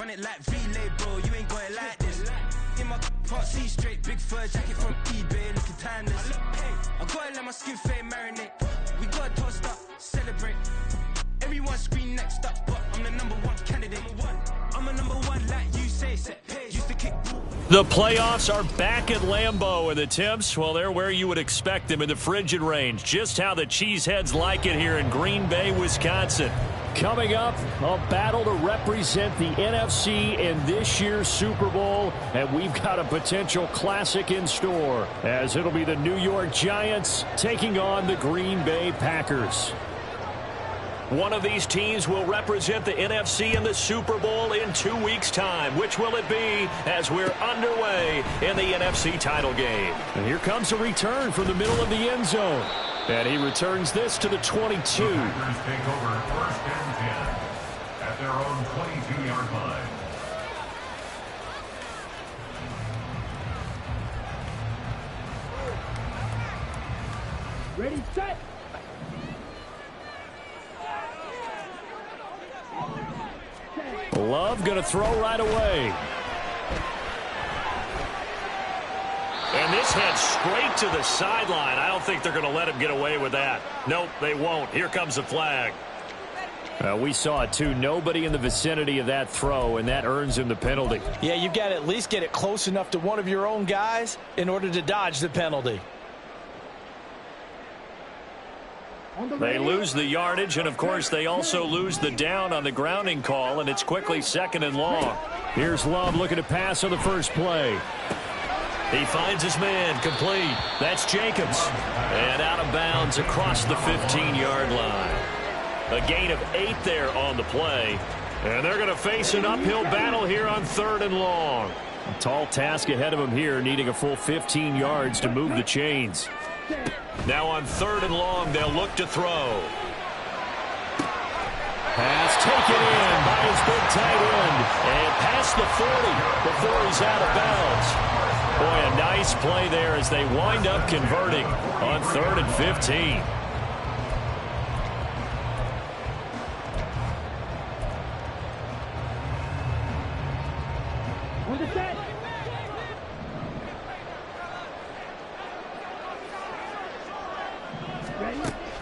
run it like relay, bro. You ain't got it like this. In my can't see straight, big fur jacket from eBay, looking timeless. I gotta let my skin fade marinate. We gotta toast up, celebrate. Everyone scream next up, but I'm the #1 candidate. I'm a #1 like you say. Used to kick. The playoffs are back at Lambeau, and the temps, well, they're where you would expect them in the frigid range. Just how the Cheeseheads like it here in Green Bay, Wisconsin. Coming up, a battle to represent the NFC in this year's Super Bowl, and we've got a potential classic in store, as it'll be the New York Giants taking on the Green Bay Packers. One of these teams will represent the NFC in the Super Bowl in 2 weeks' time. Which will it be as we're underway in the NFC title game? And here comes a return from the middle of the end zone. And he returns this to the 22. The Packers take over 1st and 10 at their own 22-yard line. Ready, set. Love going to throw right away. And this heads straight to the sideline. I don't think they're going to let him get away with that. Nope, they won't. Here comes the flag. We saw it too. Nobody in the vicinity of that throw, and that earns him the penalty. Yeah, you've got to at least get it close enough to one of your own guys in order to dodge the penalty. They lose the yardage, and of course they also lose the down on the grounding call, and it's quickly 2nd and long. Here's Love looking to pass on the first play. He finds his man, complete. That's Jacobs. And out of bounds across the 15-yard line. A gain of 8 there on the play. And they're going to face an uphill battle here on 3rd and long. A tall task ahead of him here, needing a full 15 yards to move the chains. Now on 3rd and long, they'll look to throw. Pass taken in by his big tight end. And past the 40 before he's out of bounds. Boy, a nice play there as they wind up converting on 3rd and 15.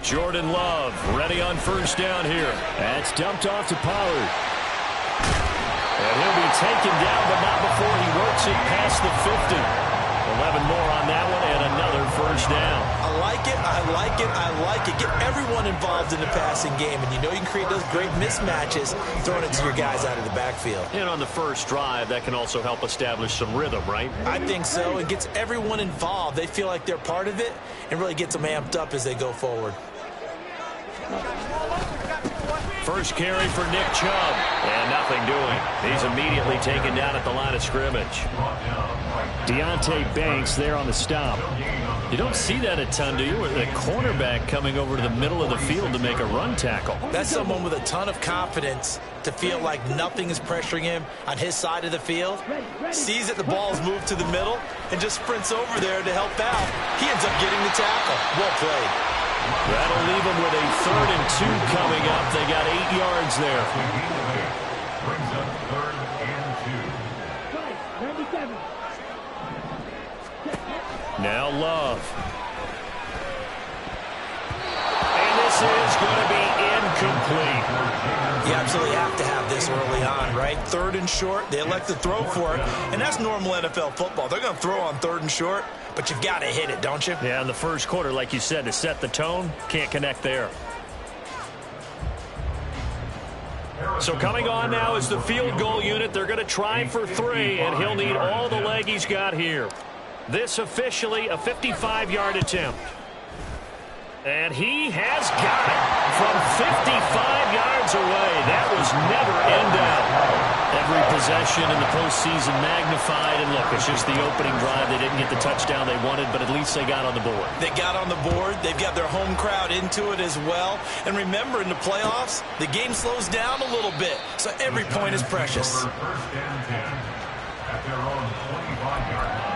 Jordan Love ready on 1st down here. That's dumped off to Pollard. And he'll be taken down, but not before he works it past the 50. 11 more on that one, and another 1st down. I like it, I like it, I like it. Get everyone involved in the passing game, and you know you can create those great mismatches throwing it to your guys out of the backfield. And on the first drive, that can also help establish some rhythm, right? I think so. It gets everyone involved. They feel like they're part of it, and really gets them amped up as they go forward. First carry for Nick Chubb, and nothing doing. He's immediately taken down at the line of scrimmage. Deonte Banks there on the stop. You don't see that a ton, do you? With a cornerback coming over to the middle of the field to make a run tackle. That's someone with a ton of confidence to feel like nothing is pressuring him on his side of the field. Sees that the ball's moved to the middle and just sprints over there to help out. He ends up getting the tackle. Well played. That'll leave them with a 3rd and 2 coming up. They got 8 yards there. Brings up 3rd and 2. Now Love. And this is going to be incomplete. You absolutely have to have this early on, right? 3rd and short. They elect to throw for it, and that's normal NFL football. They're going to throw on 3rd and short, but you've got to hit it, don't you? Yeah, in the first quarter, like you said, to set the tone, can't connect there. So coming on now is the field goal unit. They're going to try for 3, and he'll need all the leg he's got here. This officially a 55-yard attempt. And he has got it from 55 yards away. That was never in doubt. Every possession in the postseason magnified. And look, it's just the opening drive. They didn't get the touchdown they wanted, but at least they got on the board. They got on the board. They've got their home crowd into it as well. And remember, in the playoffs, the game slows down a little bit. So every point is precious. 1st and 10 at their own 25-yard line.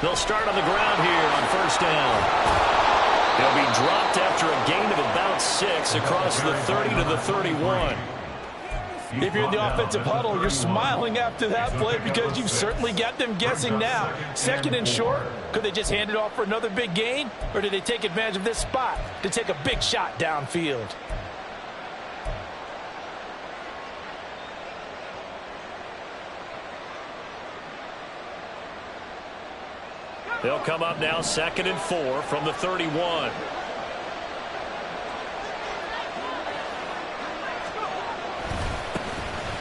They'll start on the ground here on first down. He'll be dropped after a gain of about 6 across the 30 to the 31. If you're in the offensive huddle, you're smiling after that play because you've certainly got them guessing now. Second and short, could they just hand it off for another big gain? Or did they take advantage of this spot to take a big shot downfield? They'll come up now 2nd and 4 from the 31.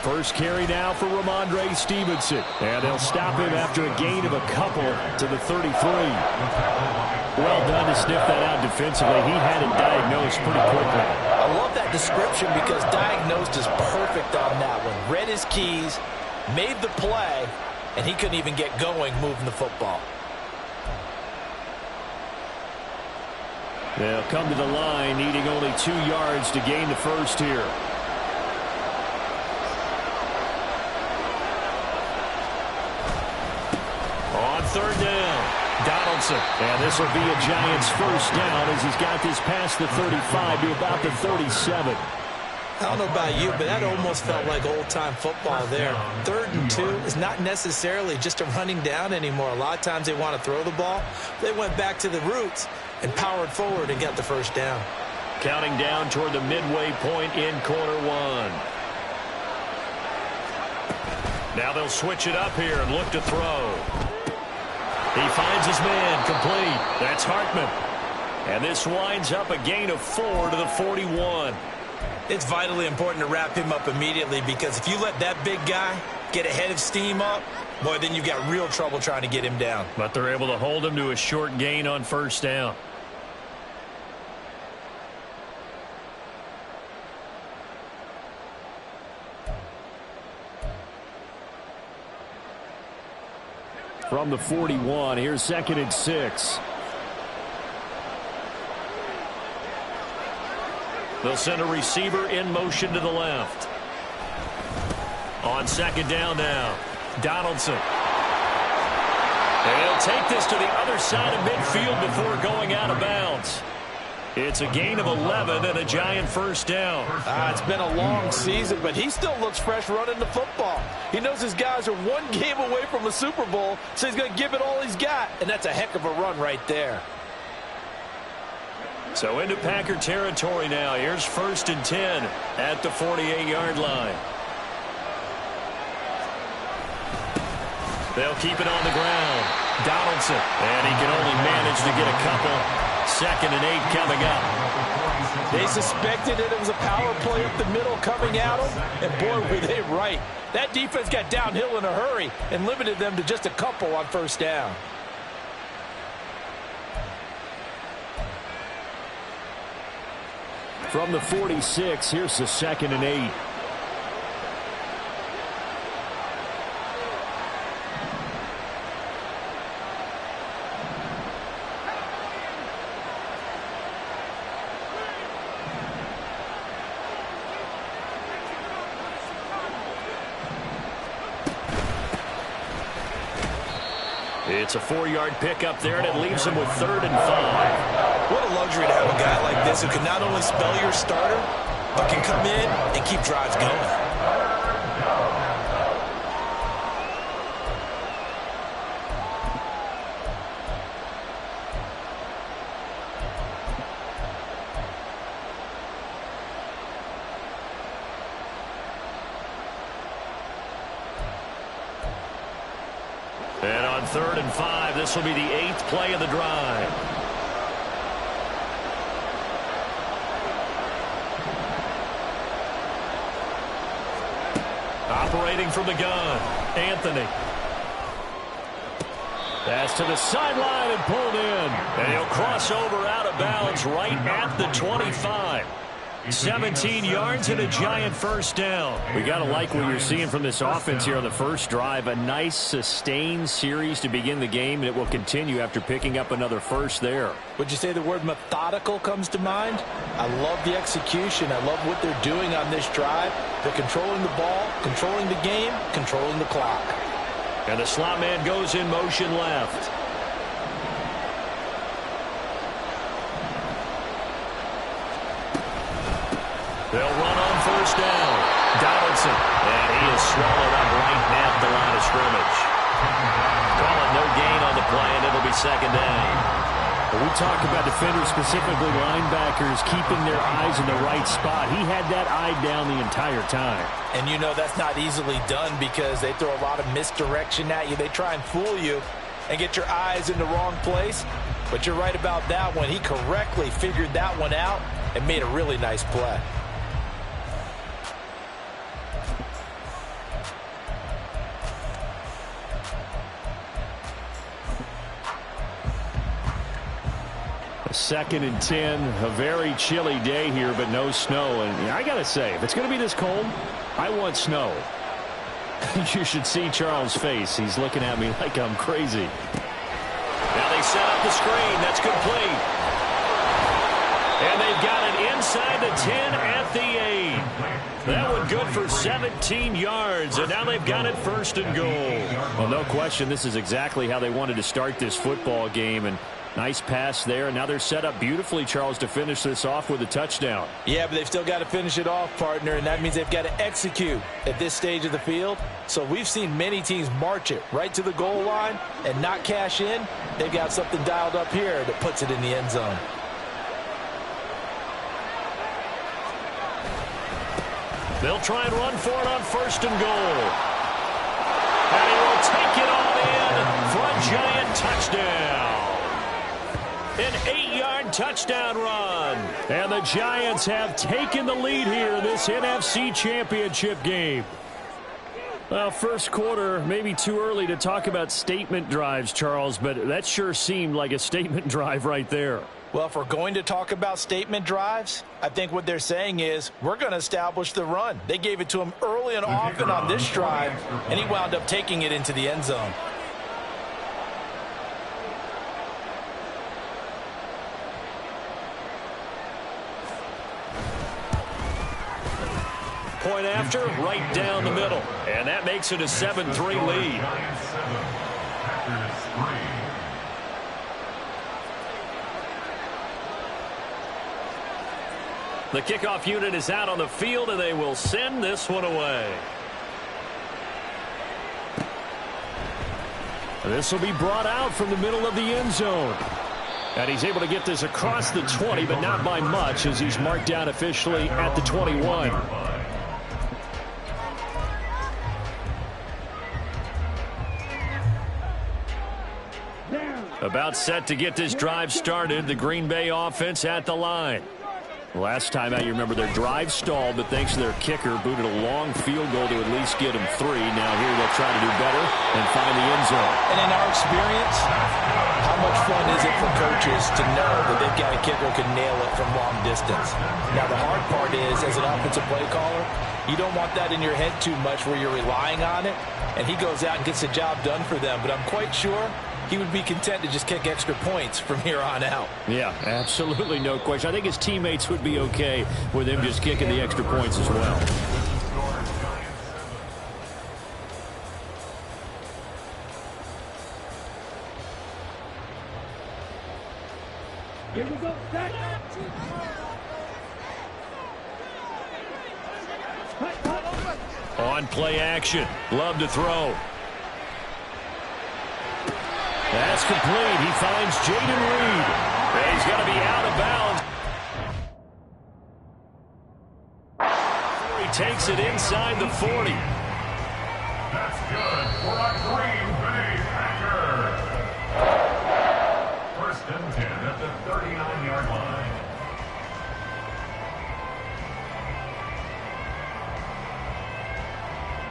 First carry now for Ramondre Stevenson. And they'll stop him after a gain of a couple to the 33. Well done to sniff that out defensively. He had it diagnosed pretty quickly. I love that description because diagnosed is perfect on that one. Read his keys, made the play, and he couldn't even get going moving the football. They'll come to the line needing only 2 yards to gain the first here. On third down, Donaldson. And this will be a Giants first down as he's got this past the 35 to about the 37. I don't know about you, but that almost felt like old-time football there. 3rd and 2 is not necessarily just a running down anymore. A lot of times they want to throw the ball. They went back to the roots and powered forward and got the first down. Counting down toward the midway point in quarter 1. Now they'll switch it up here and look to throw. He finds his man, complete. That's Hartman. And this winds up a gain of 4 to the 41. It's vitally important to wrap him up immediately because if you let that big guy get a head of steam up, boy, then you've got real trouble trying to get him down. But they're able to hold him to a short gain on first down. From the 41, here's 2nd and 6. They'll send a receiver in motion to the left. On 2nd down now, Donaldson. And he'll take this to the other side of midfield before going out of bounds. It's a gain of 11 and a Giant first down. It's been a long season, but he still looks fresh running the football. He knows his guys are 1 game away from a Super Bowl, so he's going to give it all he's got, and that's a heck of a run right there. So into Packer territory now. Here's 1st and 10 at the 48-yard line. They'll keep it on the ground. Donaldson, and he can only manage to get a couple. 2nd and 8 coming up. They suspected it was a power play up the middle coming at them, and boy, were they right. That defense got downhill in a hurry and limited them to just a couple on first down. From the 46, here's the 2nd and 8. It's a 4-yard pickup there, and it leaves him with 3rd and 5. What a luxury to have a guy like this who can not only spell your starter, but can come in and keep drives going. And on 3rd and 5, this will be the 8th play of the drive. Operating from the gun, Anthony. That's to the sideline and pulled in. And he'll cross over out of bounds right at the 25. 17 yards and a Giant first down. We got to like what you're seeing from this offense here on the first drive. A nice sustained series to begin the game, and it will continue after picking up another first there. Would you say the word methodical comes to mind? I love the execution. I love what they're doing on this drive. They're controlling the ball, controlling the game, controlling the clock. And the slot man goes in motion left. They'll run on first down. Donaldson. And he is swallowed up right at the line of scrimmage. Call it no gain on the play, and it'll be second down. We talk about defenders, specifically linebackers, keeping their eyes in the right spot. He had that eye down the entire time. And you know that's not easily done because they throw a lot of misdirection at you. They try and fool you and get your eyes in the wrong place. But you're right about that one. He correctly figured that one out and made a really nice play. Second and 10, a very chilly day here, but no snow. And I got to say, if it's going to be this cold, I want snow. You should see Charles' face. He's looking at me like I'm crazy. Now they set up the screen. That's complete. And they've got it inside the 10 at the 8. That one good for 17 yards, and now they've got it first and goal. Well, no question, this is exactly how they wanted to start this football game, and nice pass there, and now they're set up beautifully, Charles, to finish this off with a touchdown. Yeah, but they've still got to finish it off, partner, and that means they've got to execute at this stage of the field. So we've seen many teams march it right to the goal line and not cash in. They've got something dialed up here that puts it in the end zone. They'll try and run for it on first and goal. And he will take it all in for a giant touchdown. An 8-yard touchdown run. And the Giants have taken the lead here in this NFC Championship game. Well, first quarter, maybe too early to talk about statement drives, Charles, but that sure seemed like a statement drive right there. Well, if we're going to talk about statement drives, I think what they're saying is we're going to establish the run. They gave it to him early and often on this drive, and he wound up taking it into the end zone. Point after, right down the middle. And that makes it a 7-3 lead. The kickoff unit is out on the field, and they will send this one away. This will be brought out from the middle of the end zone. And he's able to get this across the 20, but not by much, as he's marked down officially at the 21. About set to get this drive started, the Green Bay offense at the line. Last time out, you remember their drive stalled, but thanks to their kicker, booted a long field goal to at least get them 3. Now here they'll try to do better and find the end zone. And in our experience, how much fun is it for coaches to know that they've got a kicker who can nail it from long distance? Now the hard part is, as an offensive play caller, you don't want that in your head too much where you're relying on it, and he goes out and gets the job done for them. But I'm quite sure he would be content to just kick extra points from here on out. Yeah, absolutely no question. I think his teammates would be okay with him just kicking the extra points as well. Here we go. On play action. Love to throw. That's complete. He finds Jaden Reed. He's going to be out of bounds. He takes it inside the 40. That's good for a Green Bay Packer. First and 10 at the 39-yard line.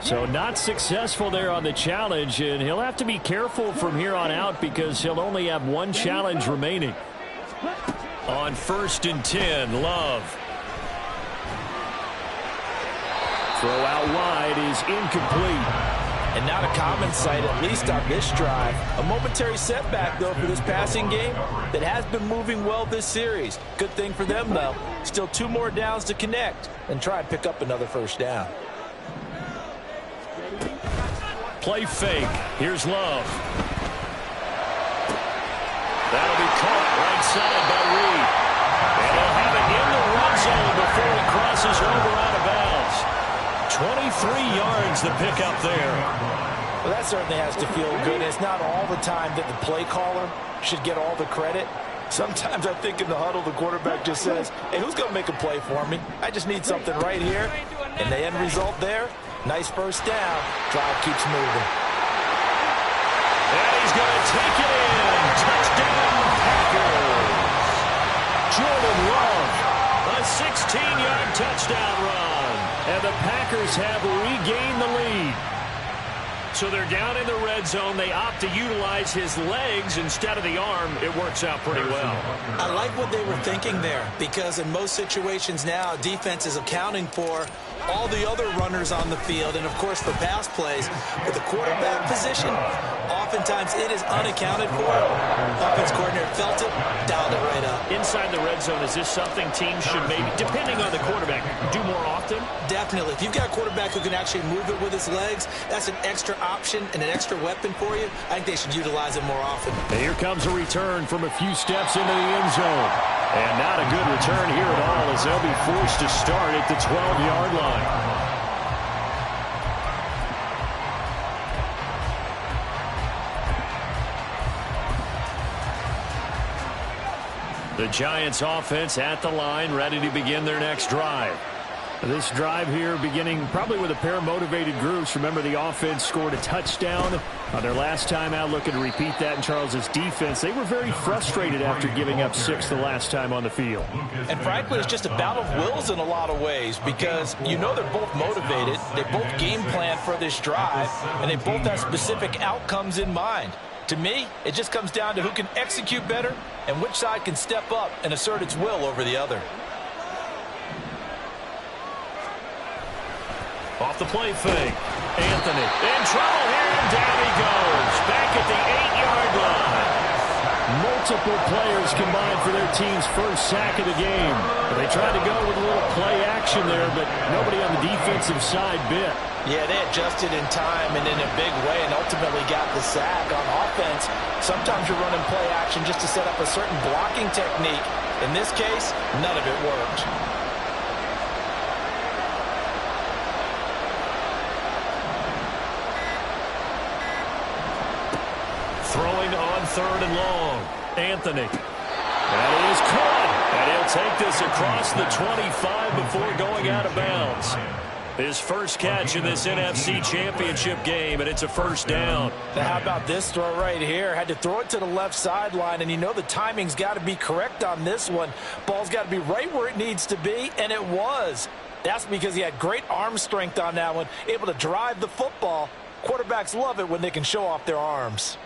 So not successful there on the challenge, and he'll have to be careful from here on out because he'll only have one challenge remaining. On first and 10, Love. Throw out wide is incomplete. And not a common sight, at least on this drive. A momentary setback, though, for this passing game that has been moving well this series. Good thing for them, though. Still 2 more downs to connect and try and pick up another first down. Play fake. Here's Love. That'll be caught right side by Reed. And they'll have it in the run zone before he crosses over 3 yards to pick up there. Well, that certainly has to feel good. It's not all the time that the play caller should get all the credit. Sometimes I think in the huddle, the quarterback just says, hey, who's going to make a play for me? I just need something right here. And the end result there, nice first down. Drive keeps moving. And he's going to take it in. Touchdown, Packers. Jordan Love, a 16-yard touchdown run. And the Packers have regained the lead. So they're down in the red zone. They opt to utilize his legs instead of the arm. It works out pretty well. I like what they were thinking there, because in most situations now, defense is accounting for all the other runners on the field, and of course for pass plays. With the quarterback position, oftentimes it is unaccounted for. Offense coordinator felt it, dialed it right up. Inside the red zone, is this something teams should maybe, depending on the quarterback, do more often? Definitely. If you've got a quarterback who can actually move it with his legs, that's an extra option and an extra weapon for you. I think they should utilize it more often. And here comes a return from a few steps into the end zone. And not a good return here at all, as they'll be forced to start at the 12-yard line. The Giants offense at the line, ready to begin their next drive. This drive here beginning probably with a pair of motivated groups. Remember, the offense scored a touchdown on their last time out. Looking to repeat that in Charles's defense. They were very frustrated after giving up 6 the last time on the field. And frankly, it's just a battle of wills in a lot of ways, because you know they're both motivated. They both game plan for this drive, and they both have specific outcomes in mind. To me, it just comes down to who can execute better and which side can step up and assert its will over the other. Off the play fake. Anthony in trouble here, and down he goes. Back at the 8-yard line. Multiple players combined for their team's first sack of the game. They tried to go with a little play action there, but nobody on the defensive side bit. Yeah, they adjusted in time and in a big way and ultimately got the sack. On offense, sometimes you're running play action just to set up a certain blocking technique. In this case, none of it worked. Throwing on 3rd and long. Anthony. That is caught. And he'll take this across the 25 before going out of bounds. His first catch in this NFC Championship game, and it's a first down. Now, how about this throw right here? Had to throw it to the left sideline, and you know the timing's got to be correct on this one. Ball's got to be right where it needs to be, and it was. That's because he had great arm strength on that one, able to drive the football. Quarterbacks love it when they can show off their arms.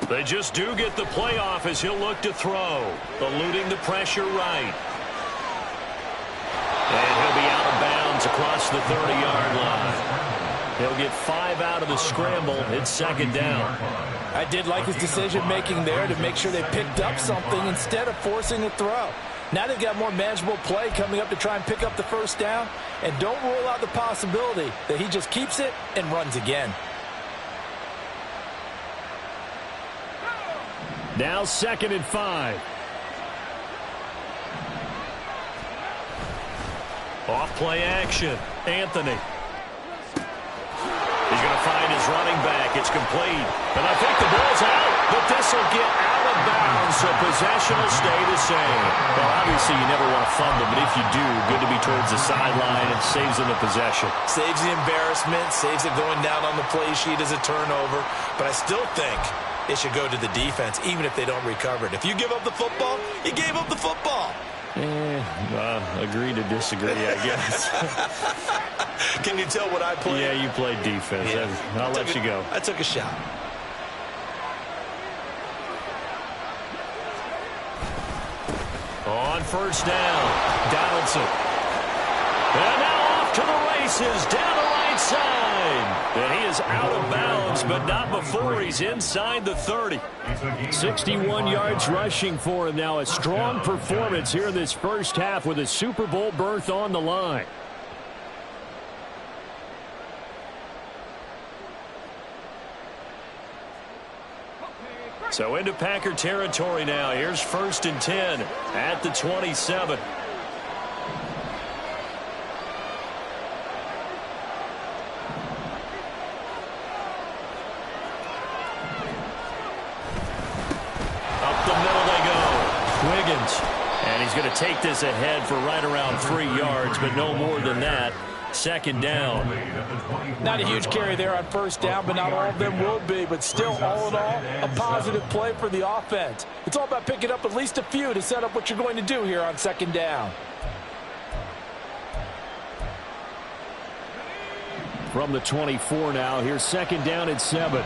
They just do get the playoff as he'll look to throw. Eluding the pressure right. And he'll be out of bounds across the 30-yard line. He'll get 5 out of the scramble. It's 2nd down. I did like his decision-making there to make sure they picked up something instead of forcing a throw. Now they've got more manageable play coming up to try and pick up the first down. And don't rule out the possibility that he just keeps it and runs again. Now 2nd and 5. Off play action. Anthony. He's going to find his running back. It's complete. And I think the ball's out, but this will get out of bounds, so possession will stay the same. Well, obviously you never want to fumble, but if you do, good to be towards the sideline and saves them the possession. Saves the embarrassment, saves it going down on the play sheet as a turnover, but I still think it should go to the defense, even if they don't recover it. If you give up the football, you gave up the football. Agree to disagree, I guess. Can you tell what I played? Yeah, you played defense. Yeah. I'll let you go. I took a shot. On first down, Donaldson. And now off to the races, down the right side. And he is out of bounds, but not before he's inside the 30. 61 yards rushing for him now. A strong performance here in this first half with a Super Bowl berth on the line. So into Packer territory now. Here's 1st and 10 at the 27. Up the middle they go. Wiggins. And he's going to take this ahead for right around 3 yards, but no more than that. 2nd down. Not a huge carry there on 1st down, but not all of them will be. But still, all in all, a positive play for the offense. It's all about picking up at least a few to set up what you're going to do here on 2nd down. From the 24 now, here's 2nd down and 7.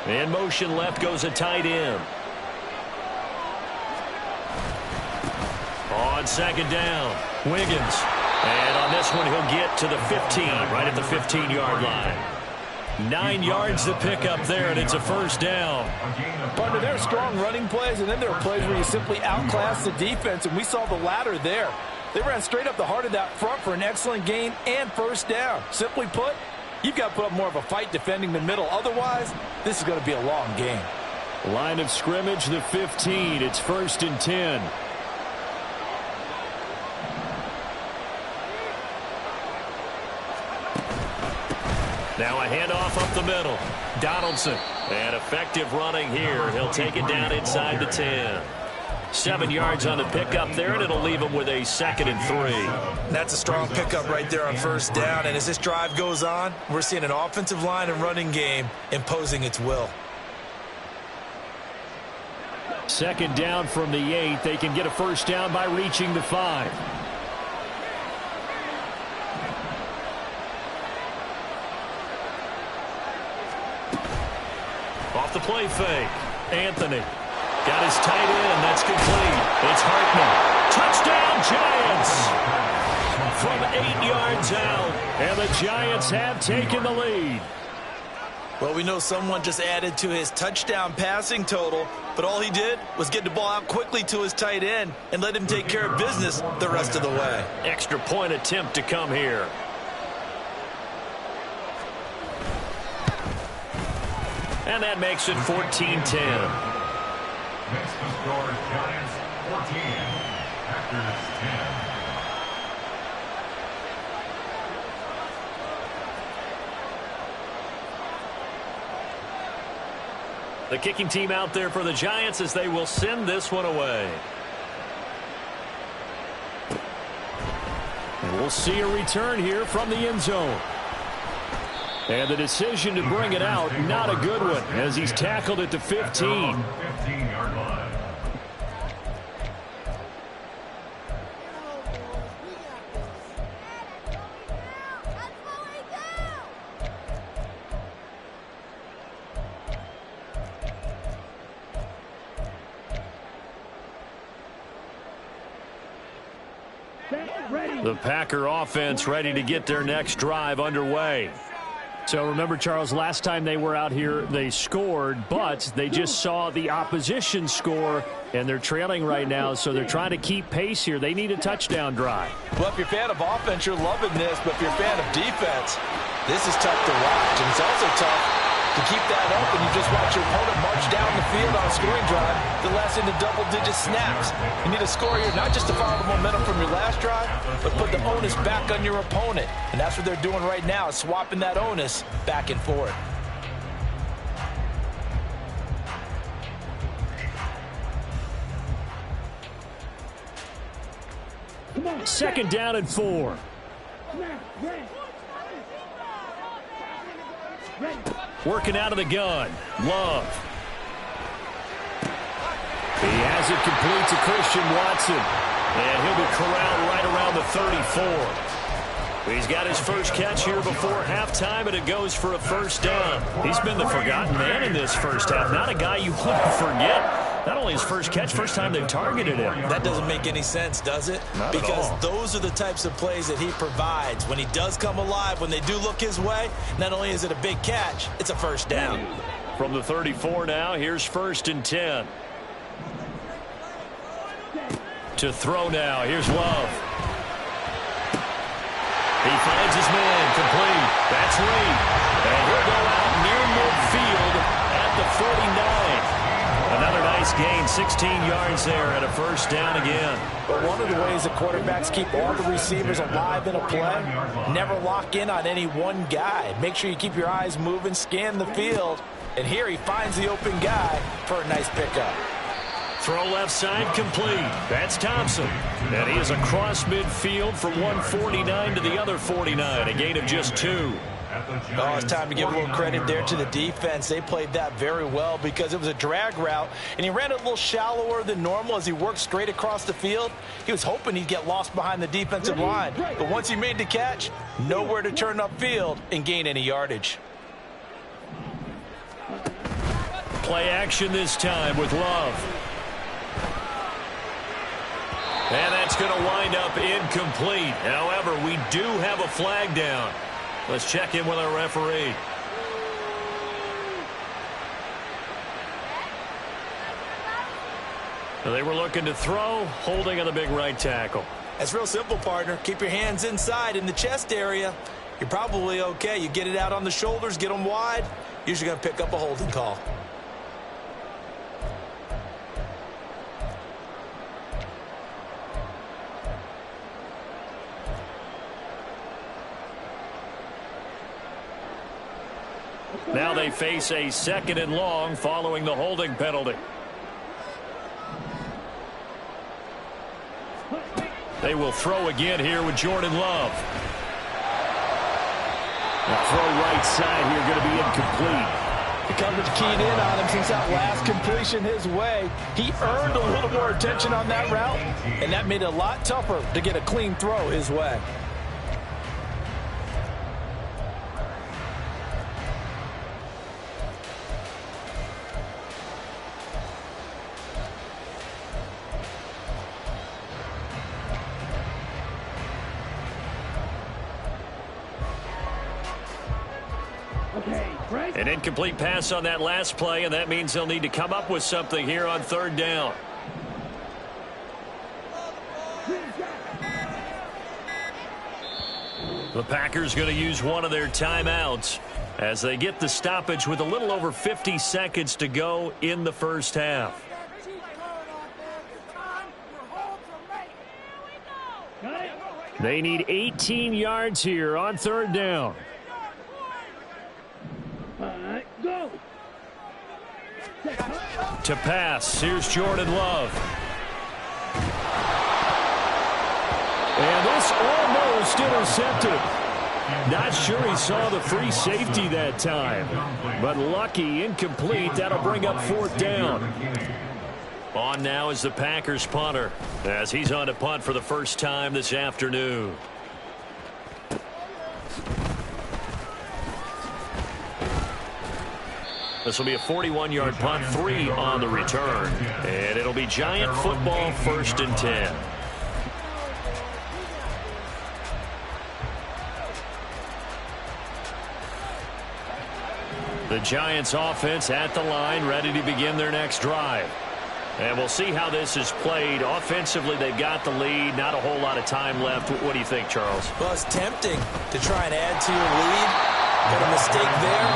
In motion left goes a tight end. On 2nd down, Wiggins. And on this one, he'll get to the 15, right at the 15-yard line. 9 yards to pick up there, and it's a 1st down. Partner, there are strong running plays, and then there are plays where you simply outclass the defense, and we saw the latter there. They ran straight up the heart of that front for an excellent gain and 1st down. Simply put, you've got to put up more of a fight defending the middle. Otherwise, this is going to be a long game. Line of scrimmage, the 15. It's 1st and 10. Now a handoff up the middle. Donaldson. And effective running here. He'll take it down inside the 10. 7 yards on the pickup there, and it'll leave him with a 2nd and 3. That's a strong pickup right there on 1st down. And as this drive goes on, we're seeing an offensive line and running game imposing its will. 2nd down from the 8. They can get a 1st down by reaching the 5. Off the play fake. Anthony. Got his tight end. That's complete. It's Hartman. Touchdown, Giants! From 8 yards out. And the Giants have taken the lead. Well, we know someone just added to his touchdown passing total, but all he did was get the ball out quickly to his tight end and let him take care of business the rest of the way. Extra point attempt to come here. And that makes it 14-10. Next to score Giants 14, Packers 10. The kicking team out there for the Giants as they will send this one away. And we'll see a return here from the end zone. And the decision to bring it out, not a good one, as he's tackled at the 15. 15-yard line. The Packer offense ready to get their next drive underway. So remember, Charles, last time they were out here, they scored, but they just saw the opposition score, and they're trailing right now, so they're trying to keep pace here. They need a touchdown drive. Well, if you're a fan of offense, you're loving this, but if you're a fan of defense, this is tough to watch, and it's also tough to keep that up, and you just watch your opponent march down the field on a scoring drive that lasts into double-digit snaps. You need a score here, not just to follow the momentum from your last drive, but put the onus back on your opponent. And that's what they're doing right now, swapping that onus back and forth. Second down and 4. Working out of the gun. Love. He has it complete to Christian Watson. And he'll be corralled right around the 34. He's got his first catch here before halftime, and it goes for a 1st down. He's been the forgotten man in this first half. Not a guy you want to forget. Not only his first catch, first time they've targeted him. That doesn't make any sense, does it? Not because at all. Those are the types of plays that he provides. When he does come alive, when they do look his way, not only is it a big catch, it's a 1st down. From the 34 now, here's 1st and 10. To throw now, here's Love. He finds his man, complete. That's Reed. And he'll go out near midfield at the 49. Another nice gain, 16 yards there and a first down again. But one of the ways that quarterbacks keep all the receivers alive in a play, never lock in on any one guy. Make sure you keep your eyes moving, scan the field. And here he finds the open guy for a nice pickup. Throw left side complete. That's Thompson. And he is across midfield from 149 to the other 49, a gain of just 2. Oh, it's time to give a little credit there to the defense. They played that very well because it was a drag route, and he ran it a little shallower than normal as he worked straight across the field. He was hoping he'd get lost behind the defensive line, but once he made the catch, nowhere to turn upfield and gain any yardage. Play action this time with Love. And that's going to wind up incomplete. However, we do have a flag down. Let's check in with our referee. They were looking to throw, holding on the big right tackle. That's real simple, partner. Keep your hands inside in the chest area. You're probably okay. You get it out on the shoulders, get them wide. Usually going to pick up a holding call. Now they face a 2nd and long following the holding penalty. They will throw again here with Jordan Love. The throw right side here going to be incomplete. The coverage keyed in on him since that last completion his way. He earned a little more attention on that route, and that made it a lot tougher to get a clean throw his way. An incomplete pass on that last play, and that means they'll need to come up with something here on 3rd down. The Packers going to use one of their timeouts as they get the stoppage with a little over 50 seconds to go in the first half. They need 18 yards here on 3rd down. Go. To pass, here's Jordan Love. And this almost intercepted. Not sure he saw the free safety that time. But lucky, incomplete. That'll bring up 4th down. On now is the Packers punter as he's on to punt for the first time this afternoon. This will be a 41-yard punt, 3 on the return. And it'll be Giant football, 1st and 10. The Giants offense at the line, ready to begin their next drive. And we'll see how this is played. Offensively, they've got the lead. Not a whole lot of time left. What do you think, Charles? Well, it's tempting to try and add to your lead. But a mistake there,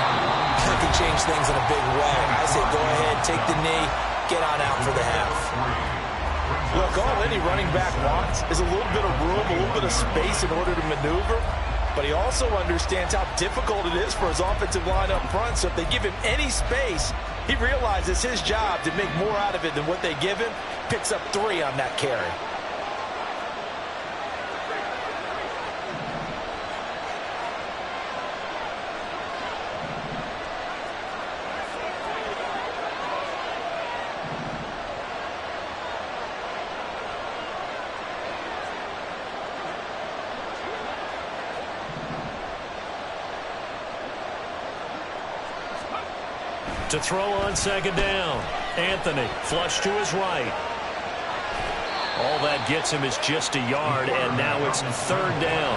that can change things in a big way. I say go ahead, take the knee, get on out for the half. Look, all any running back wants is a little bit of room, a little bit of space in order to maneuver. But he also understands how difficult it is for his offensive line up front. So if they give him any space, he realizes his job to make more out of it than what they give him. Picks up 3 on that carry. To throw on 2nd down. Anthony, flush to his right. All that gets him is just a yard, and now it's 3rd down.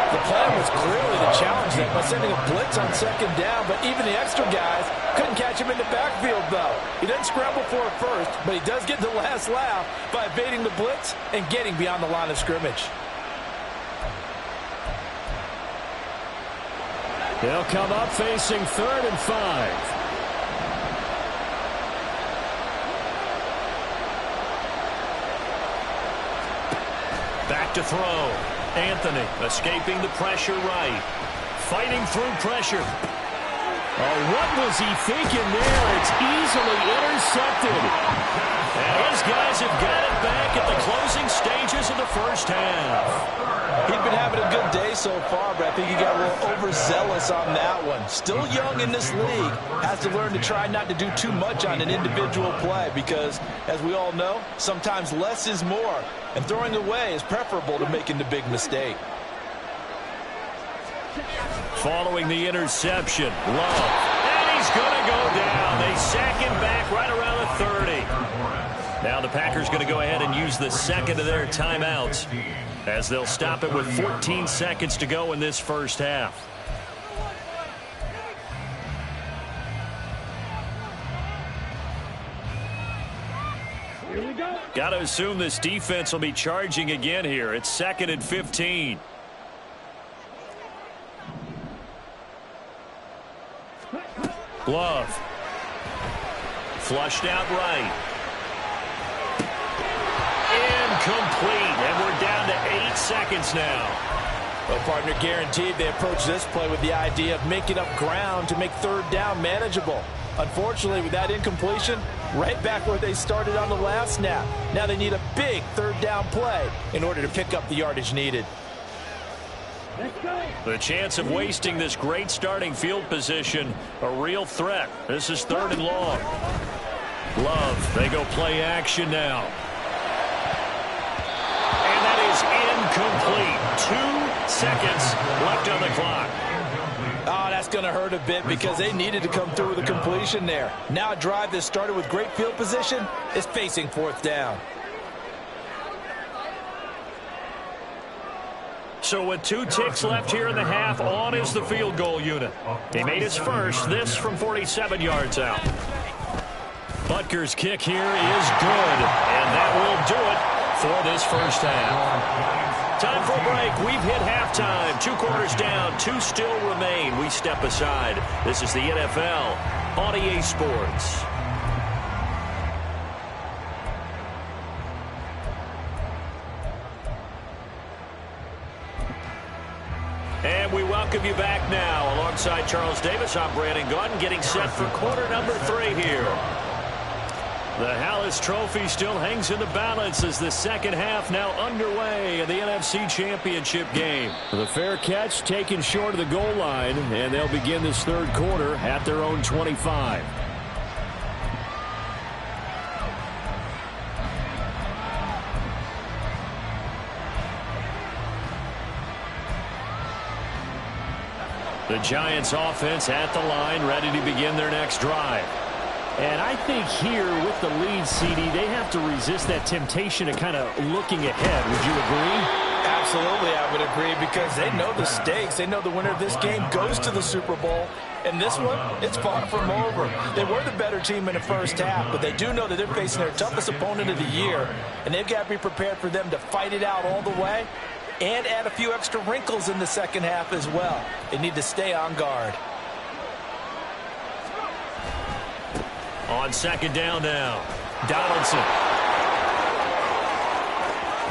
The plan was clearly to challenge them by sending a blitz on 2nd down, but even the extra guys couldn't catch him in the backfield, though. He doesn't scramble for it first, but he does get the last laugh by evading the blitz and getting beyond the line of scrimmage. They'll come up facing 3rd and 5. Back to throw. Anthony escaping the pressure right. Fighting through pressure. Oh, what was he thinking there? It's easily intercepted. And his guys have got it back at the closing stages of the first half. He's been having a good day so far, but I think he got a little overzealous on that one. Still young in this league. Has to learn to try not to do too much on an individual play because, as we all know, sometimes less is more. And throwing away is preferable to making the big mistake. Following the interception, Love. And he's going to go down. They sack him back right around the 30. Now the Packers going to go ahead and use the second of their timeouts as they'll stop it with 14 seconds to go in this first half. Here we go. Got to assume this defense will be charging again here. It's 2nd and 15. Love. Flushed out right. Incomplete. And we're down to 8 seconds now. Well, partner, guaranteed they approach this play with the idea of making up ground to make 3rd down manageable. Unfortunately, with that incompletion, right back where they started on the last snap. Now they need a big 3rd down play in order to pick up the yardage needed. The chance of wasting this great starting field position, a real threat. This is 3rd and long. Love, they go play action now. And that is incomplete. 2 seconds left on the clock. Oh, that's going to hurt a bit because they needed to come through with a completion there. Now a drive that started with great field position is facing 4th down. So with 2 ticks left here in the half, on is the field goal unit. He made his first, this from 47 yards out. Butker's kick here is good, and that will do it for this first half. Time for a break. We've hit halftime. 2 quarters down, 2 still remain. We step aside. This is the NFL on EA Sports. And we welcome you back now. Alongside Charles Davis, I'm Brandon Gaudin, getting set for quarter number 3 here. The Hallis Trophy still hangs in the balance as the second half now underway in the NFC Championship game. The fair catch taken short of the goal line, and they'll begin this 3rd quarter at their own 25. The Giants offense at the line, ready to begin their next drive. And I think here with the lead, CD, they have to resist that temptation of kind of looking ahead. Would you agree? Absolutely, I would agree, because they know the stakes. They know the winner of this game goes to the Super Bowl. And this one, it's far from over. They were the better team in the first half, but they do know that they're facing their toughest opponent of the year. And they've got to be prepared for them to fight it out all the way and add a few extra wrinkles in the second half as well. They need to stay on guard. On second down now, Donaldson.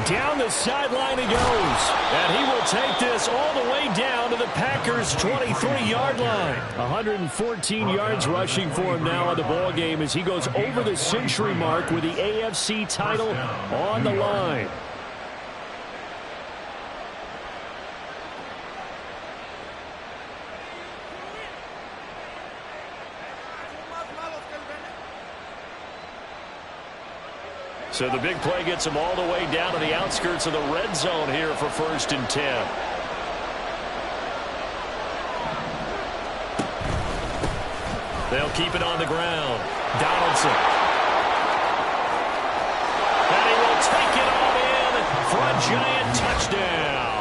Down the sideline he goes. And he will take this all the way down to the Packers' 23-yard line. 114 yards rushing for him now in the ball game as he goes over the century mark with the AFC title on the line. So the big play gets him all the way down to the outskirts of the red zone here for 1st and 10. They'll keep it on the ground. Donaldson. And he will take it all in for a giant touchdown.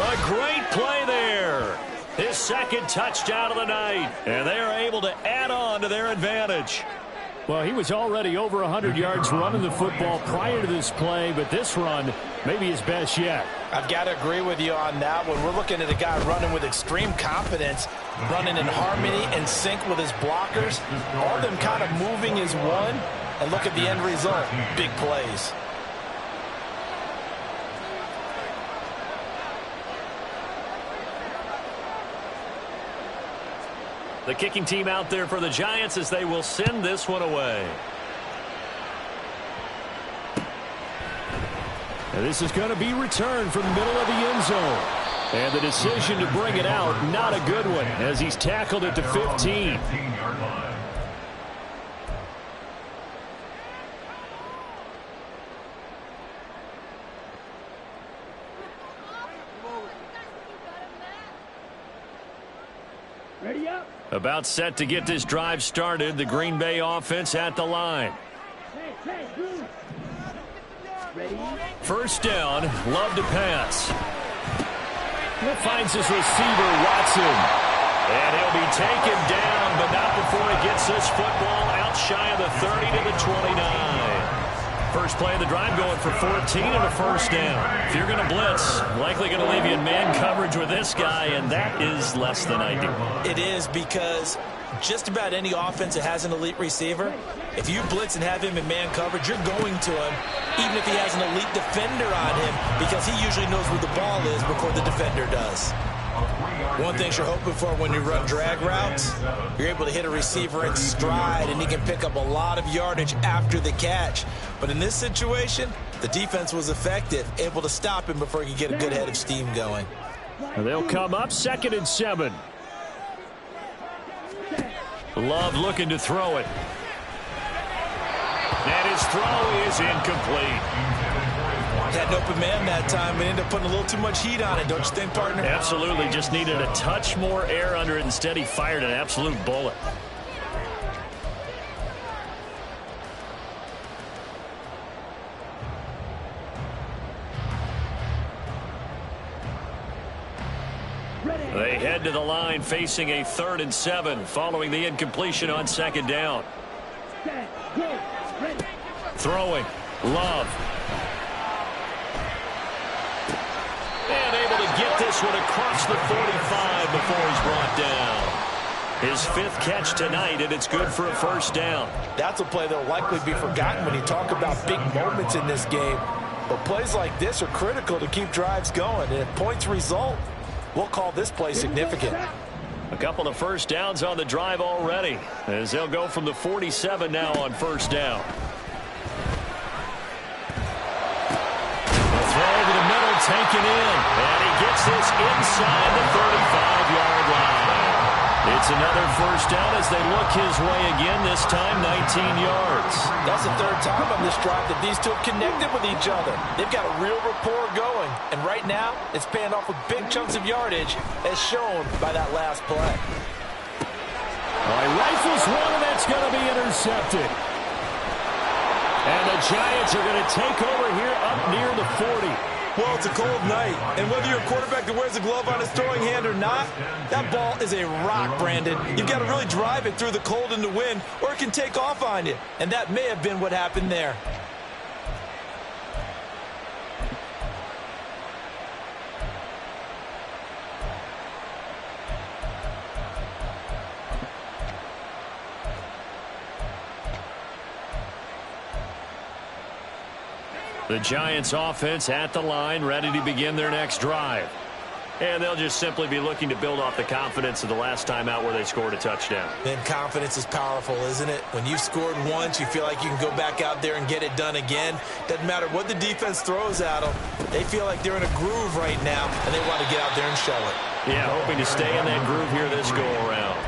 A great play there. His 2nd touchdown of the night. And they are able to add on to their advantage. Well, he was already over 100 yards running the football prior to this play, but this run may be his best yet. I've got to agree with you on that one. We're looking at a guy running with extreme confidence, running in harmony and sync with his blockers, all of them kind of moving as one, and look at the end result, big plays. The kicking team out there for the Giants as they will send this one away. And this is going to be returned from the middle of the end zone. And the decision to bring it out, not a good one, as he's tackled at the 15. Ready up. About set to get this drive started. The Green Bay offense at the line. First down, Love to pass. Finds his receiver, Watson. And he'll be taken down, but not before he gets this football out shy of the 30 to the 29. First play of the drive going for 14 and a first down. If you're going to blitz, likely going to leave you in man coverage with this guy, and that is less than ideal. It is, because just about any offense that has an elite receiver, if you blitz and have him in man coverage, you're going to him, even if he has an elite defender on him, because he usually knows where the ball is before the defender does. One thing you're hoping for when you run drag routes, you're able to hit a receiver in stride, and he can pick up a lot of yardage after the catch. But in this situation, the defense was effective, able to stop him before he could get a good head of steam going. They'll come up 2nd and 7. Love looking to throw it. And his throw is incomplete. Had an open man that time, but ended up putting a little too much heat on it, don't you think, partner? Absolutely. Just needed a touch more air under it. Instead, he fired an absolute bullet. They head to the line facing a 3rd and 7 following the incompletion on 2nd down. Throwing. Love. And able to get this one across the 45 before he's brought down. His 5th catch tonight, and it's good for a first down. That's a play that will likely be forgotten when you talk about big moments in this game. But plays like this are critical to keep drives going. And if points result, we'll call this play significant. A couple of first downs on the drive already, as they'll go from the 47 now on first down. Taken in, and he gets this inside the 35-yard line. It's another first down as they look his way again, this time 19 yards. That's the 3rd time on this drive that these two have connected with each other. They've got a real rapport going, and right now it's paying off with big chunks of yardage, as shown by that last play. All right, rifles one, and that's going to be intercepted. And the Giants are going to take over here up near the 40. Well, it's a cold night, and whether you're a quarterback that wears a glove on his throwing hand or not, that ball is a rock, Brandon. You've got to really drive it through the cold and the wind, or it can take off on you, and that may have been what happened there. The Giants offense at the line, ready to begin their next drive. And they'll just simply be looking to build off the confidence of the last time out where they scored a touchdown. And confidence is powerful, isn't it? When you've scored once, you feel like you can go back out there and get it done again. Doesn't matter what the defense throws at them. They feel like they're in a groove right now, and they want to get out there and show it. Yeah, hoping to stay in that groove here this go-around.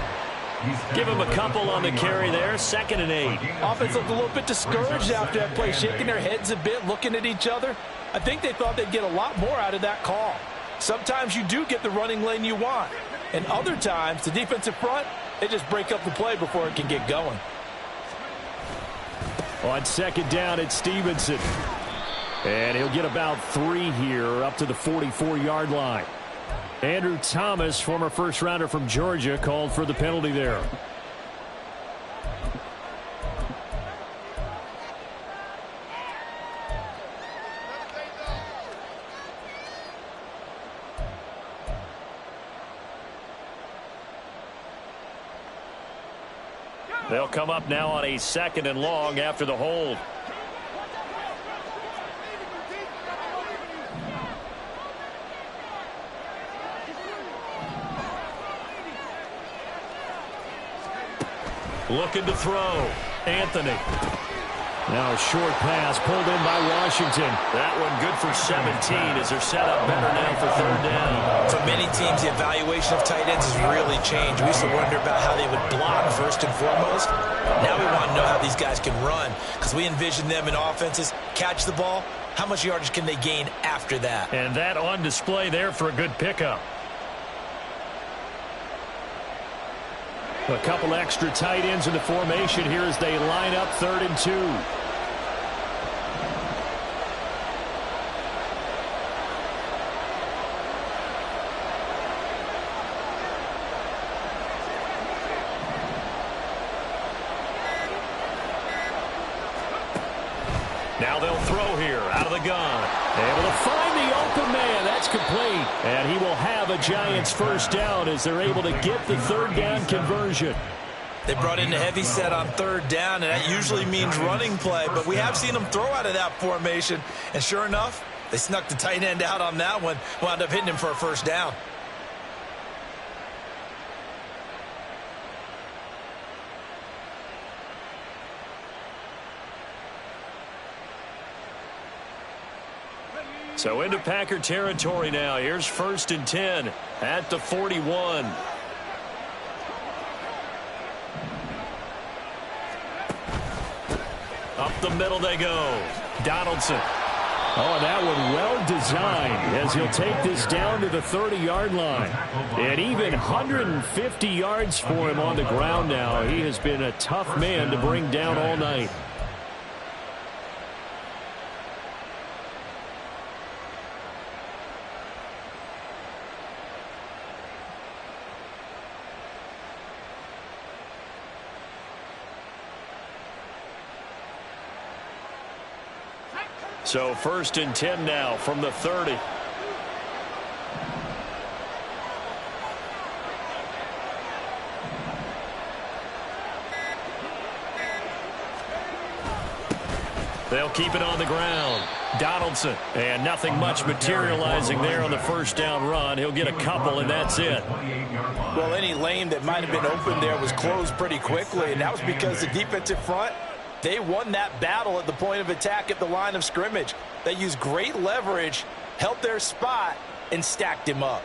Give him a couple on the carry there, 2nd and 8. Offense looked a little bit discouraged after that play, shaking their heads a bit, looking at each other. I think they thought they'd get a lot more out of that call. Sometimes you do get the running lane you want, and other times the defensive front, they just break up the play before it can get going. On 2nd down, it's Stevenson. And he'll get about 3 here up to the 44-yard line. Andrew Thomas, former first-rounder from Georgia, called for the penalty there. They'll come up now on a 2nd and long after the hold. Looking to throw. Anthony. Now a short pass pulled in by Washington. That one good for 17 as they're set up better now for 3rd down. For many teams, the evaluation of tight ends has really changed. We used to wonder about how they would block first and foremost. Now we want to know how these guys can run because we envision them in offenses catch the ball. How much yardage can they gain after that? And that on display there for a good pickup. A couple extra tight ends in the formation here as they line up 3rd and 2. Now they'll throw here out of the gun. Able to find the open man. That's complete. And he will have a Giants 1st down as they're able to get the 3rd down conversion. They brought in a heavy set on 3rd down, and that usually means running play. But we have seen them throw out of that formation. And sure enough, they snuck the tight end out on that one. Wound up hitting him for a 1st down. So into Packer territory now. Here's 1st and 10 at the 41. Up the middle they go. Donaldson. Oh, and that one well designed as he'll take this down to the 30-yard line. And even 150 yards for him on the ground now. He has been a tough man to bring down all night. So 1st and 10 now from the 30. They'll keep it on the ground. Donaldson. And nothing much materializing there on the 1st down run. He'll get a couple, and that's it. Well, any lane that might have been open there was closed pretty quickly, and that was because the defensive front, they won that battle at the point of attack at the line of scrimmage. They used great leverage, held their spot, and stacked him up.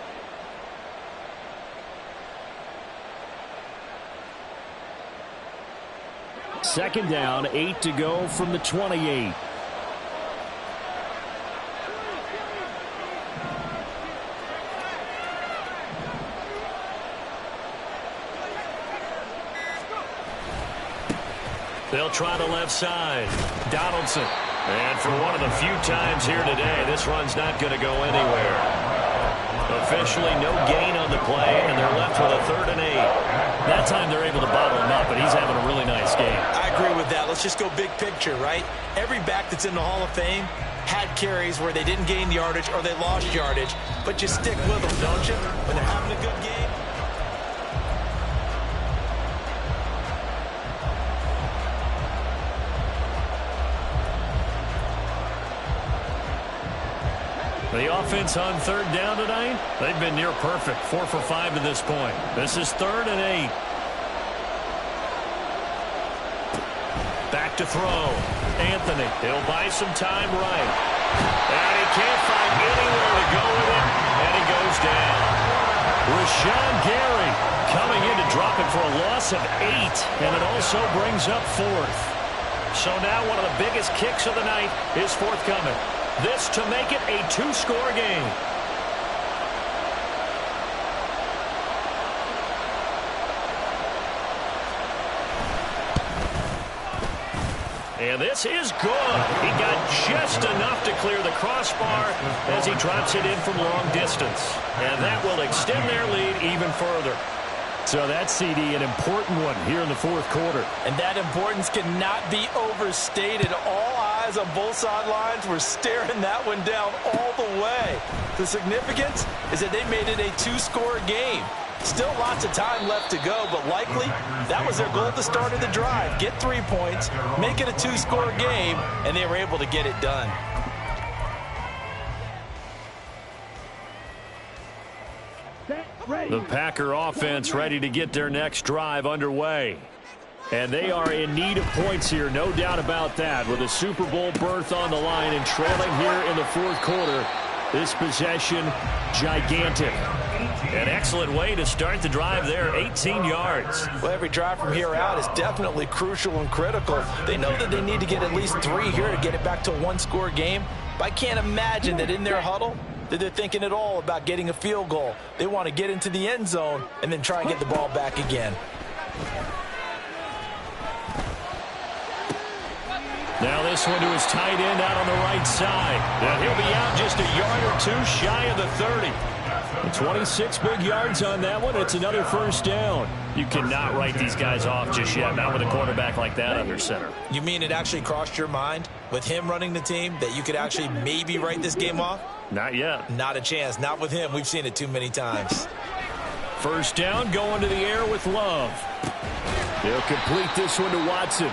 Second down, 8 to go from the 28. They'll try the left side. Donaldson. And for one of the few times here today, this run's not going to go anywhere. Officially no gain on the play, and they're left with a 3rd and 8. That time they're able to bottle him up, but he's having a really nice game. I agree with that. Let's just go big picture, right? Every back that's in the Hall of Fame had carries where they didn't gain yardage or they lost yardage, but you stick with them, don't you? When they're having a good game. The offense on 3rd down tonight, they've been near perfect. 4 for 5 to this point. This is 3rd and 8. Back to throw. Anthony. He'll buy some time right. And he can't find anywhere to go with it. And he goes down. Rashawn Gary coming in to drop it for a loss of 8. And it also brings up 4th. So now one of the biggest kicks of the night is forthcoming. This to make it a 2-score game. And this is good. He got just enough to clear the crossbar as he drops it in from long distance. And that will extend their lead even further. So that CD, an important one here in the 4th quarter. And that importance cannot be overstated. All eyes on both sidelines were staring that one down all the way. The significance is that they made it a 2-score game. Still lots of time left to go, but likely that was their goal at the start of the drive. Get 3 points, make it a 2-score game, and they were able to get it done. The Packer offense ready to get their next drive underway. And they are in need of points here, no doubt about that. With a Super Bowl berth on the line and trailing here in the fourth quarter, this possession, gigantic. An excellent way to start the drive there, 18 yards. Well, every drive from here out is definitely crucial and critical. They know that they need to get at least 3 here to get it back to a 1-score game. But I can't imagine that in their huddle that they're thinking at all about getting a field goal. They want to get into the end zone and then try and get the ball back again. Now this one to his tight end out on the right side. And he'll be out just a yard or 2 shy of the 30. 26 big yards on that one. It's another first down. You cannot write these guys off just yet, not with a quarterback like that under center. You mean it actually crossed your mind with him running the team that you could actually maybe write this game off? Not yet. Not a chance. Not with him. We've seen it too many times. First down, going to the air with Love. They'll complete this one to Watson.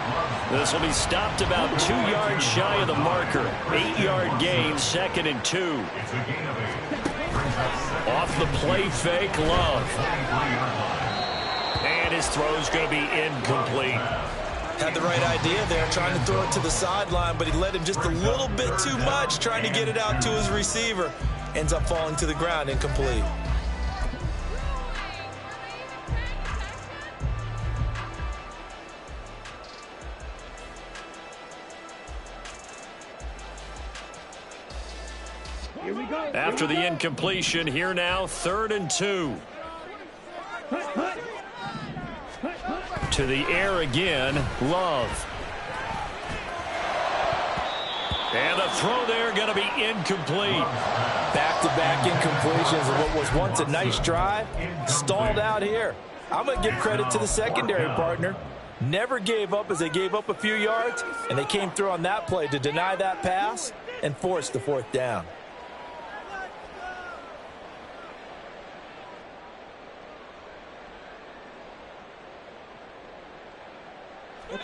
This will be stopped about 2 yards shy of the marker. 8-yard gain, 2nd and 2. Off the play fake, Love. And his throw's going to be incomplete. Had the right idea there, trying to throw it to the sideline, but he let him just a little bit too much, trying to get it out to his receiver. Ends up falling to the ground, incomplete. After the incompletion, here now, 3rd and 2. To the air again, Love. And the throw there going to be incomplete. Back-to-back incompletions of what was once a nice drive, stalled out here. I'm going to give credit to the secondary partner. Never gave up as they gave up a few yards, and they came through on that play to deny that pass and force the 4th down.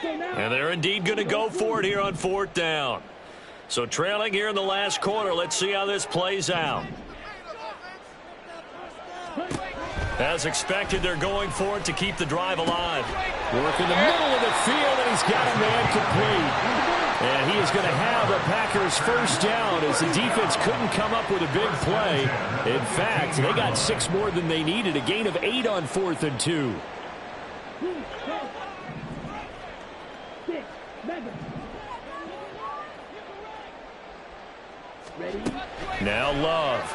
And they're indeed going to go for it here on 4th down. So trailing here in the last quarter, let's see how this plays out. As expected, they're going for it to keep the drive alive. Work in the middle of the field, and he's got a man complete. And he is going to have the Packers' first down as the defense couldn't come up with a big play. In fact, they got 6 more than they needed, a gain of 8 on 4th and 2. Now Love.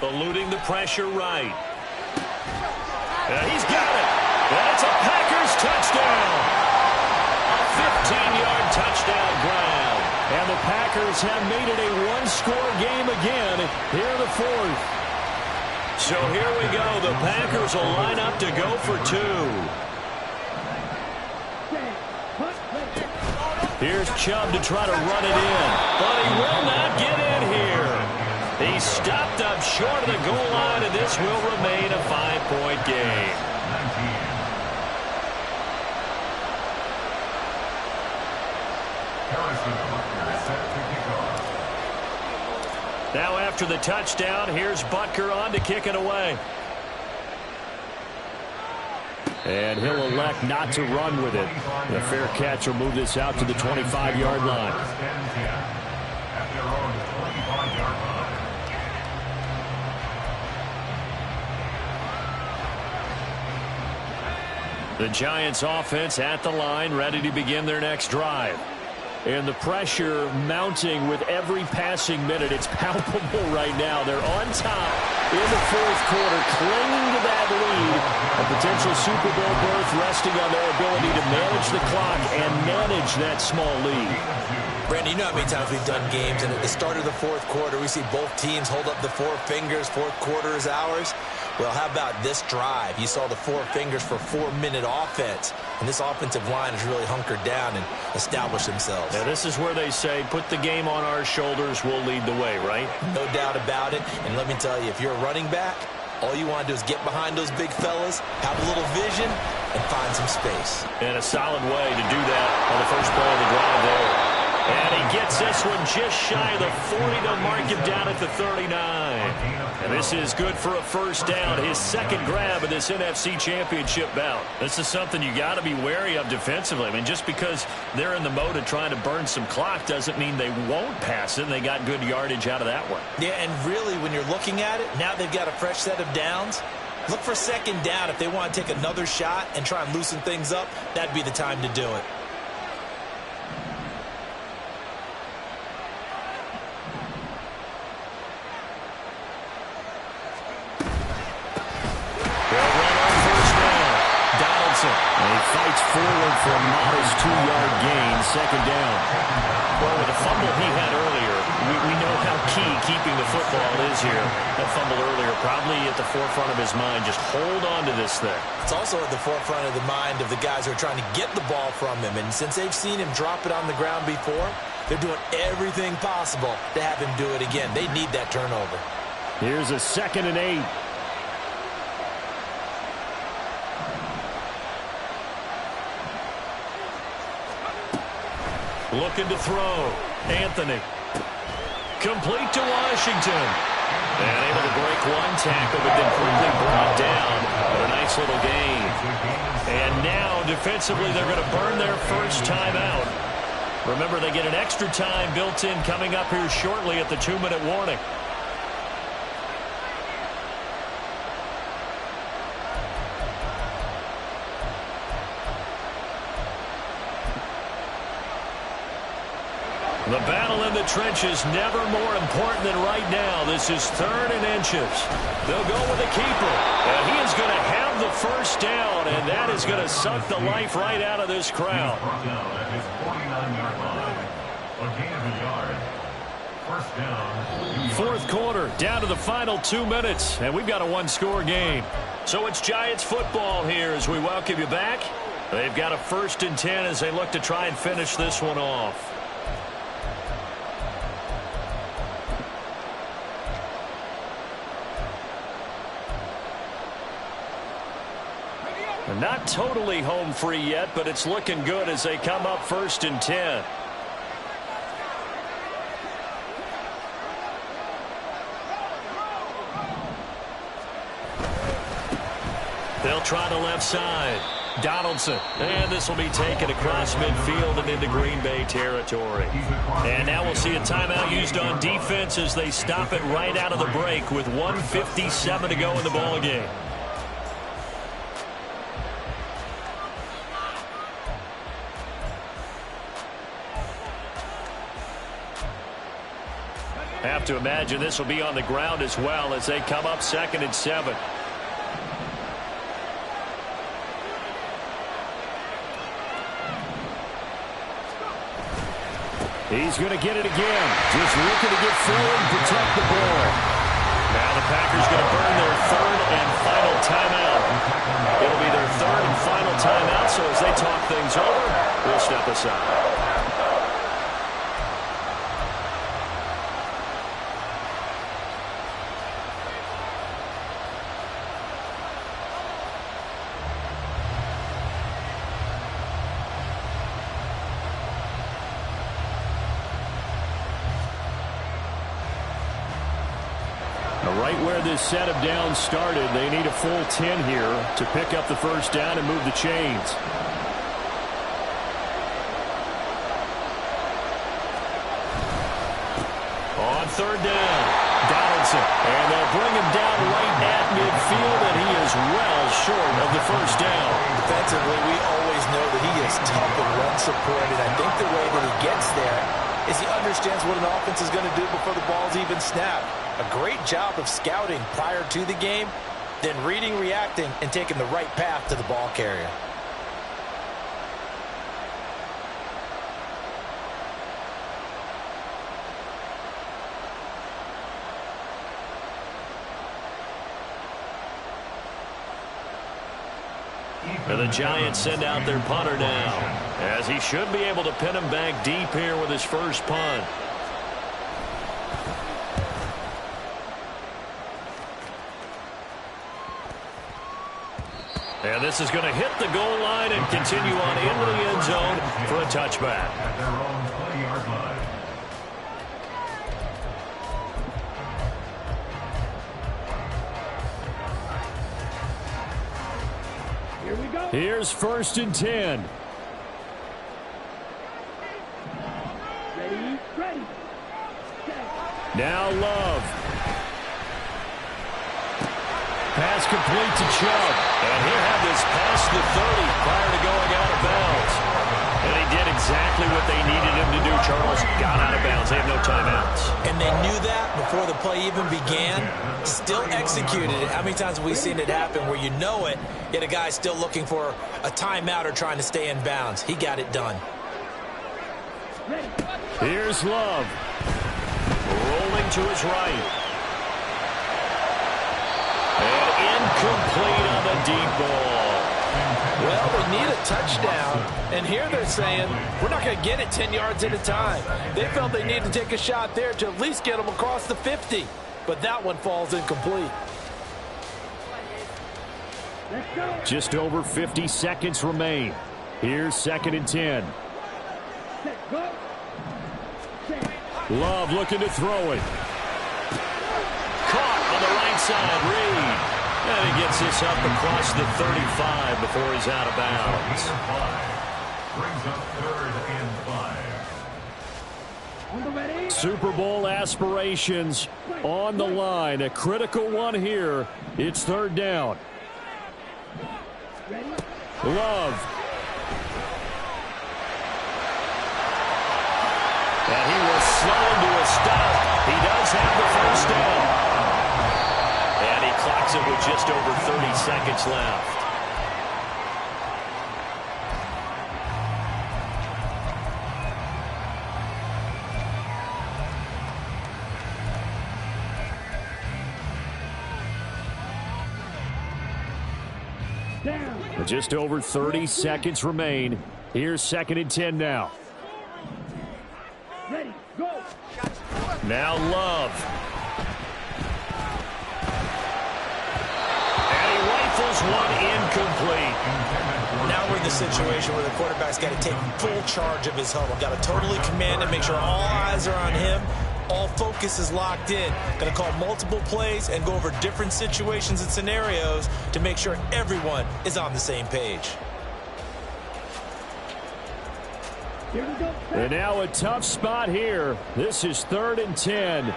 Eluding the pressure right. And he's got it. And it's a Packers touchdown. A 15-yard touchdown grab. And the Packers have made it a 1-score game again here in the 4th. So here we go. The Packers will line up to go for 2. Here's Chubb to try to run it in. But he will not get in here. He stopped up short of the goal line, and this will remain a 5-point game. Now after the touchdown, here's Butker on to kick it away. And he'll elect not to run with it. The fair catch will move this out to the 25-yard line. The Giants offense at the line, ready to begin their next drive. And the pressure mounting with every passing minute. It's palpable right now. They're on top in the 4th quarter, clinging to that lead. A potential Super Bowl berth resting on their ability to manage the clock and manage that small lead. Brandon, you know how many times we've done games, and at the start of the 4th quarter, we see both teams hold up the 4 fingers, 4th quarter is ours. Well, how about this drive? You saw the 4 fingers for 4-minute offense, and this offensive line has really hunkered down and established themselves. Now, this is where they say, put the game on our shoulders, we'll lead the way, right? No doubt about it, and let me tell you, if you're a running back, All you want to do is get behind those big fellas, have a little vision, and find some space. And a solid way to do that on the first play of the drive there. And he gets this one just shy of the 40 to mark him down at the 39. And this is good for a first down, his second grab of this NFC Championship bout. This is something you got to be wary of defensively. I mean, just because they're in the mode of trying to burn some clock doesn't mean they won't pass it. And they got good yardage out of that one. Yeah, and really, when you're looking at it, now they've got a fresh set of downs. Look for second down. If they want to take another shot and try and loosen things up, that'd be the time to do it. And he fights forward for a modest 2-yard gain, second down. Well, with the fumble he had earlier, we know how key keeping the football is here. That fumble earlier probably at the forefront of his mind. Just hold on to this thing. It's also at the forefront of the mind of the guys who are trying to get the ball from him. And since they've seen him drop it on the ground before, they're doing everything possible to have him do it again. They need that turnover. Here's a 2nd and 8. Looking to throw. Anthony. Complete to Washington. And able to break one tackle, but then quickly brought down. But a nice little gain. And now, defensively, they're going to burn their first timeout. Remember, they get an extra time built in coming up here shortly at the 2-minute warning. The battle in the trenches never more important than right now. This is 3rd and inches. They'll go with the keeper. And he is going to have the first down, and that is going to suck the life right out of this crowd. Brought down at his 49-yard line. A gain of a yard. First down. Fourth quarter, down to the final 2 minutes, and we've got a one-score game. So it's Giants football here as we welcome you back. They've got a 1st and 10 as they look to try and finish this one off. Not totally home free yet, but it's looking good as they come up 1st and 10. They'll try the left side. Donaldson. And this will be taken across midfield and into Green Bay territory. And now we'll see a timeout used on defense as they stop it right out of the break with 1:57 to go in the ballgame. Have to imagine this will be on the ground as well as they come up 2nd and 7. He's going to get it again. Just looking to get forward and protect the ball. Now the Packers going to burn their 3rd and final timeout. It'll be their 3rd and final timeout, so as they talk things over, we'll step aside. Right where this set of downs started, they need a full 10 here to pick up the first down and move the chains. On 3rd down, Donaldson. And they'll bring him down right at midfield, and he is well short of the first down. Defensively, we always know that he is tough and run supported. I think the way that he gets there is he understands what an offense is going to do before the ball's even snapped. A great job of scouting prior to the game, then reading, reacting, and taking the right path to the ball carrier. And the Giants send out their punter now, as he should be able to pin him back deep here with his first punt. And this is going to hit the goal line and continue on into the end zone for a touchback. At their own 20-yard line. Here's 1st and 10. Ready. Now Love. Pass complete to Chubb. And he'll have this past the 30 prior to going out of bounds. And he did exactly what they needed him to do, Charles. Got out of bounds. They have no timeouts. And they knew that before the play even began. Still executed it. How many times have we seen it happen where you know it, yet a guy's still looking for a timeout or trying to stay in bounds? He got it done. Here's Love. Rolling to his right. And incomplete on the deep ball. Well, they need a touchdown, and here they're saying, we're not going to get it 10 yards at a time. They felt they needed to take a shot there to at least get them across the 50, but that one falls incomplete. Just over 50 seconds remain. Here's 2nd and 10. Love looking to throw it. Caught on the right side, Reed. And he gets this up across the 35 before he's out of bounds. Brings up 3rd and 5. Super Bowl aspirations on the line. A critical one here. It's 3rd down. Love. And he will slow into a stop. He does have the 1st down. And he clocks it with just over 30 seconds left. Just over 30 seconds remain. Here's 2nd and 10 now. Ready, go. Now Love. And he rifles one incomplete. Now we're in the situation where the quarterback's got to take full charge of his huddle. Got to totally command and make sure all eyes are on him. All focus is locked in. Going to call multiple plays and go over different situations and scenarios to make sure everyone is on the same page. And now a tough spot here. This is 3rd and 10.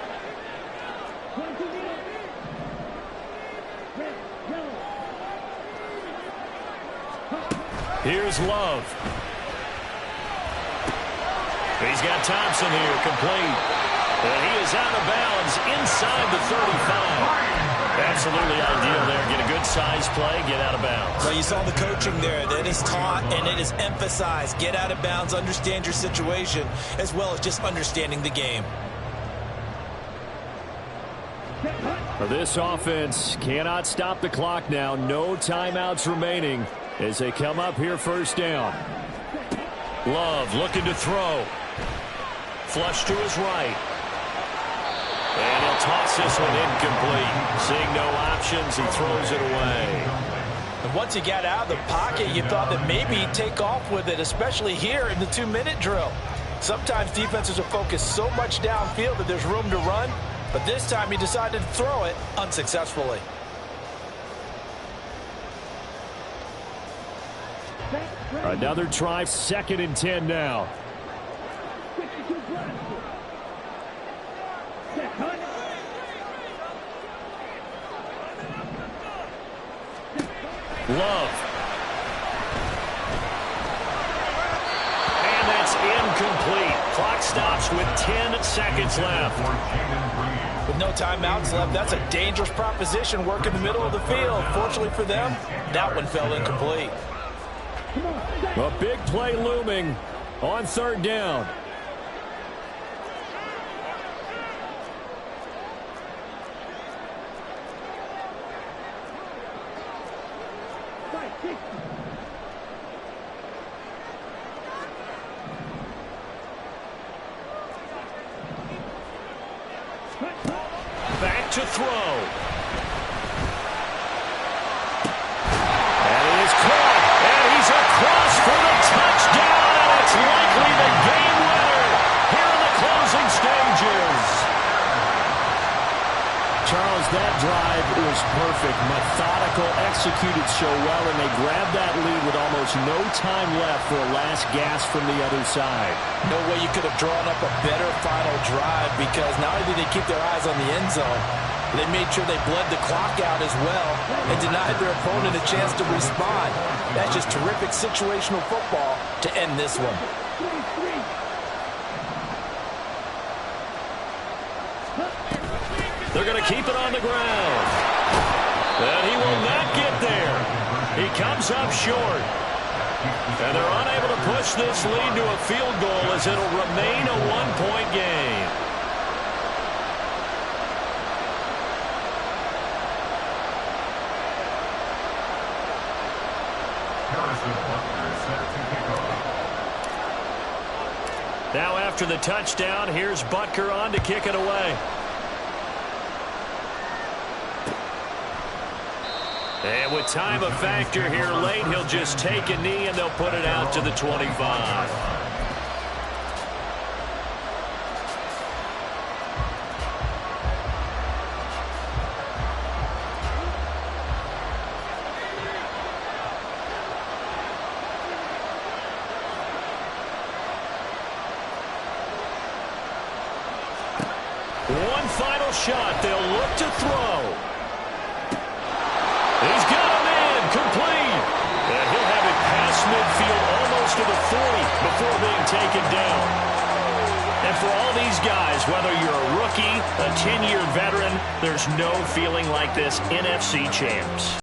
Here's Love. He's got Thompson here, complete. And he is out of bounds inside the 35. Absolutely ideal there. Get a good size play, get out of bounds. Well, you saw the coaching there. That is taught and it is emphasized. Get out of bounds, understand your situation, as well as just understanding the game. This offense cannot stop the clock now. No timeouts remaining as they come up here 1st down. Love looking to throw. Flush to his right. And he'll toss this one incomplete. Seeing no options, he throws it away. And once he got out of the pocket, you thought that maybe he'd take off with it, especially here in the 2-minute drill. Sometimes defenses are focused so much downfield that there's room to run, but this time he decided to throw it unsuccessfully. Another try, 2nd and 10 now. Love. And that's incomplete. Clock stops with 10 seconds left. With no timeouts left, that's a dangerous proposition. Work in the middle of the field. Fortunately for them, that one fell incomplete. A big play looming on 3rd down. Back to throw. And he is was perfect, methodical, executed so well, and they grabbed that lead with almost no time left for a last gasp from the other side. No way you could have drawn up a better final drive, because not only did they keep their eyes on the end zone, they made sure they bled the clock out as well and denied their opponent a chance to respond. That's just terrific situational football to end this one. They're going to keep it on the ground. And he will not get there. He comes up short. And they're unable to push this lead to a field goal as it'll remain a one-point game. Now after the touchdown, here's Butker on to kick it away. And with time a factor here late, he'll just take a knee and they'll put it out to the 25. One final shot. They'll look to throw. He's got him in, complete. And he'll have it past midfield, almost to the 40 before being taken down. And for all these guys, whether you're a rookie, a 10-year veteran, there's no feeling like this NFC champs.